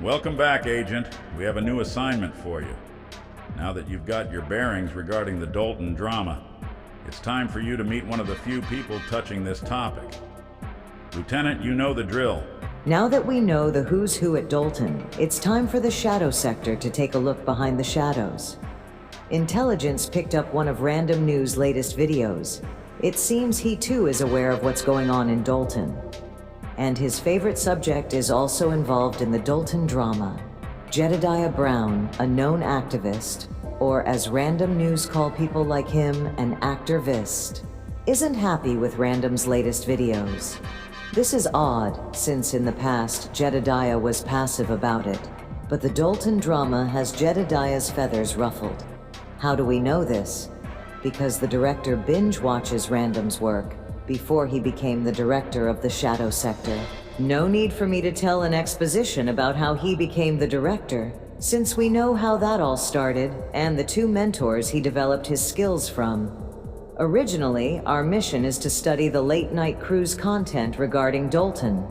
Welcome back, Agent. We have a new assignment for you. Now that you've got your bearings regarding the Dalton drama, it's time for you to meet one of the few people touching this topic. Lieutenant, you know the drill. Now that we know the who's who at Dalton, it's time for the Shadow Sector to take a look behind the shadows. Intelligence picked up one of Random News' latest videos. It seems he too is aware of what's going on in Dalton. And his favorite subject is also involved in the Dalton drama. Jedediah Brown, a known activist, or as Random News call people like him, an activist, isn't happy with Random's latest videos. This is odd, since in the past, Jedediah was passive about it. But the Dalton drama has Jedediah's feathers ruffled. How do we know this? Because the director binge-watches Random's work before he became the director of the Shadow Sector. No need for me to tell an exposition about how he became the director, since we know how that all started and the two mentors he developed his skills from. Originally, our mission is to study the late-night cruise content regarding Dalton.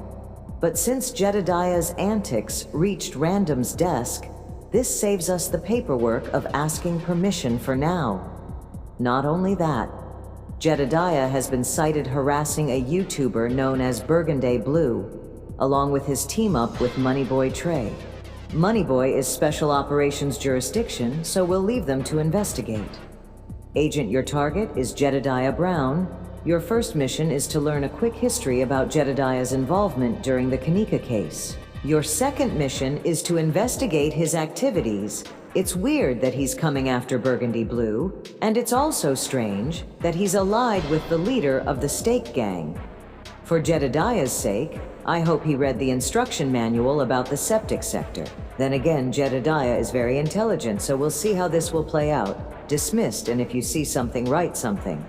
But since Jedediah's antics reached Random's desk, this saves us the paperwork of asking permission for now. Not only that, Jedediah has been cited harassing a YouTuber known as Burgundy Blue, along with his team-up with Moneyboy Trey. Moneyboy is Special Operations jurisdiction, so we'll leave them to investigate. Agent, your target is Jedediah Brown. Your first mission is to learn a quick history about Jedediah's involvement during the Kanika case. Your second mission is to investigate his activities. It's weird that he's coming after Burgundy Blue, and it's also strange that he's allied with the leader of the Stake Gang. For Jedediah's sake, I hope he read the instruction manual about the septic sector. Then again, Jedediah is very intelligent, so we'll see how this will play out. Dismissed, and if you see something, write something.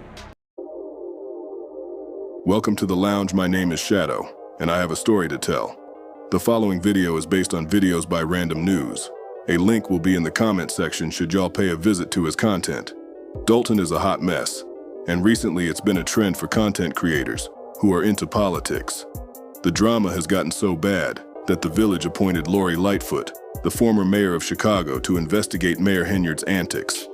Welcome to the lounge. My name is Shadow, and I have a story to tell. The following video is based on videos by Random News. A link will be in the comment section should y'all pay a visit to his content. Dalton is a hot mess, and recently it's been a trend for content creators who are into politics. The drama has gotten so bad that the village appointed Lori Lightfoot, the former mayor of Chicago, to investigate Mayor Henyard's antics.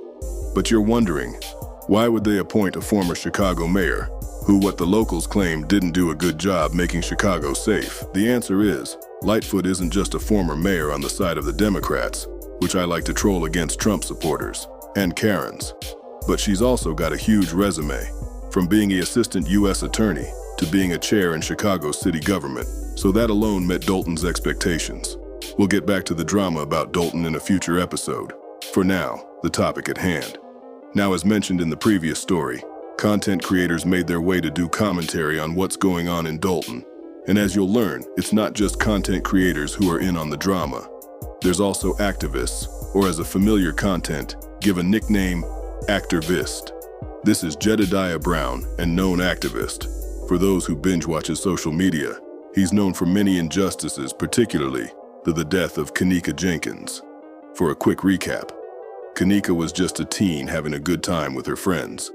But you're wondering, why would they appoint a former Chicago mayor who, what the locals claim, didn't do a good job making Chicago safe? The answer is, Lightfoot isn't just a former mayor on the side of the Democrats, which I like to troll against Trump supporters, and Karens. But she's also got a huge resume, from being an assistant U.S. attorney to being a chair in Chicago's city government, so that alone met Dalton's expectations. We'll get back to the drama about Dalton in a future episode. For now, the topic at hand. Now, as mentioned in the previous story, content creators made their way to do commentary on what's going on in Dalton. And as you'll learn, it's not just content creators who are in on the drama. There's also activists, or as a familiar content, give a nickname, Activist. This is Jedediah Brown, a known activist. For those who binge watch his social media, he's known for many injustices, particularly the death of Kanika Jenkins. For a quick recap, Kanika was just a teen having a good time with her friends,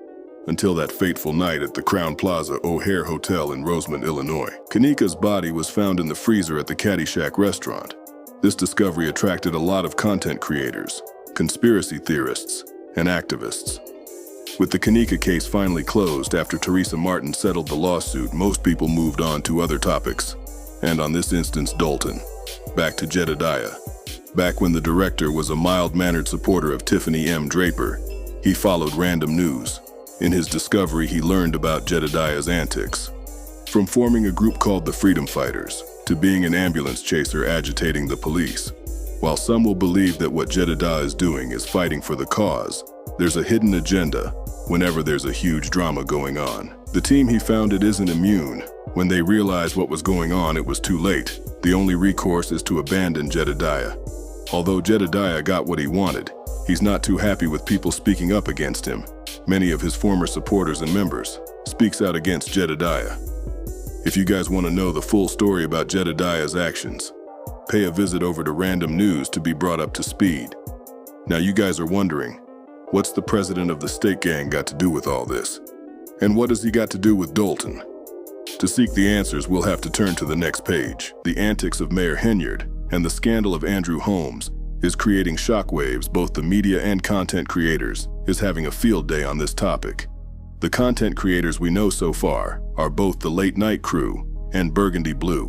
until that fateful night at the Crown Plaza O'Hare Hotel in Rosemont, Illinois. Kanika's body was found in the freezer at the Caddyshack restaurant. This discovery attracted a lot of content creators, conspiracy theorists, and activists. With the Kanika case finally closed after Teresa Martin settled the lawsuit, most people moved on to other topics. And on this instance, Dalton. Back to Jedediah. Back when the director was a mild-mannered supporter of Tiffany M. Draper, he followed Random News. In his discovery, he learned about Jedediah's antics. From forming a group called the Freedom Fighters, to being an ambulance chaser agitating the police. While some will believe that what Jedediah is doing is fighting for the cause, there's a hidden agenda whenever there's a huge drama going on. The team he founded isn't immune. When they realized what was going on, it was too late. The only recourse is to abandon Jedediah. Although Jedediah got what he wanted, he's not too happy with people speaking up against him. Many of his former supporters and members speaks out against Jedediah. If you guys want to know the full story about Jedediah's actions, pay a visit over to Random News to be brought up to speed. Now you guys are wondering, what's the president of the Stake Gang got to do with all this? And what has he got to do with Dalton? To seek the answers, we'll have to turn to the next page. The antics of Mayor Henyard and the scandal of Andrew Holmes is creating shockwaves. Both the media and content creators is having a field day on this topic. The content creators we know so far are both the Late Night Crew and Burgundy Blue.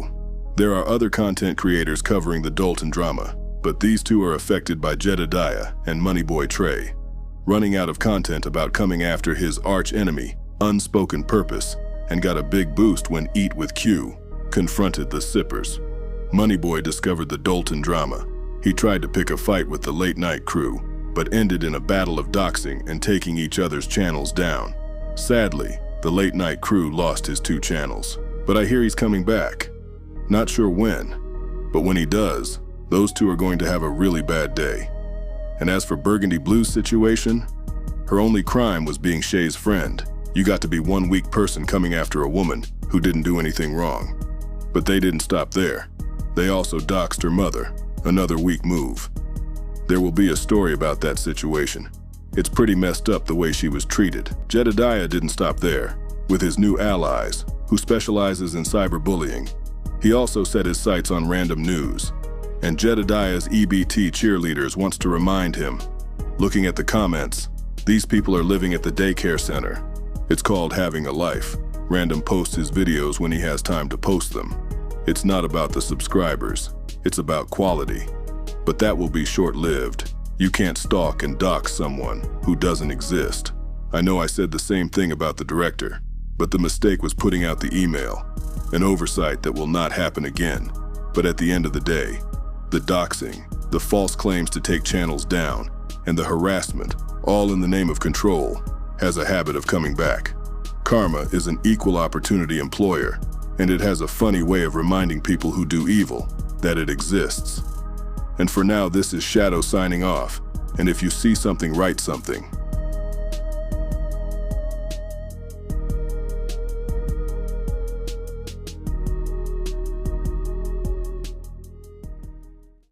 There are other content creators covering the Dalton drama, but these two are affected by Jedediah and Moneyboy Trey, running out of content about coming after his arch enemy, Unspoken Purpose, and got a big boost when Eat with Q confronted the Sippers. Moneyboy discovered the Dalton drama. He tried to pick a fight with the Late Night Crew, but ended in a battle of doxing and taking each other's channels down. Sadly, the Late Night Crew lost his 2 channels, but I hear he's coming back. Not sure when, but when he does, those two are going to have a really bad day. And as for Burgundy Blue's situation, her only crime was being Shay's friend. You got to be one weak person coming after a woman who didn't do anything wrong. But they didn't stop there. They also doxed her mother, another weak move. There will be a story about that situation. It's pretty messed up the way she was treated. Jedediah didn't stop there. With his new allies, who specializes in cyberbullying, he also set his sights on random news. And Jedediah's EBT cheerleaders wants to remind him. Looking at the comments, these people are living at the daycare center. It's called having a life. Random posts his videos when he has time to post them. It's not about the subscribers, it's about quality. But that will be short-lived. You can't stalk and dox someone who doesn't exist. I know I said the same thing about the director, but the mistake was putting out the email, an oversight that will not happen again. But at the end of the day, the doxing, the false claims to take channels down, and the harassment, all in the name of control, has a habit of coming back. Karma is an equal opportunity employer, and it has a funny way of reminding people who do evil that it exists. And for now, this is Shadow signing off, and if you see something, write something.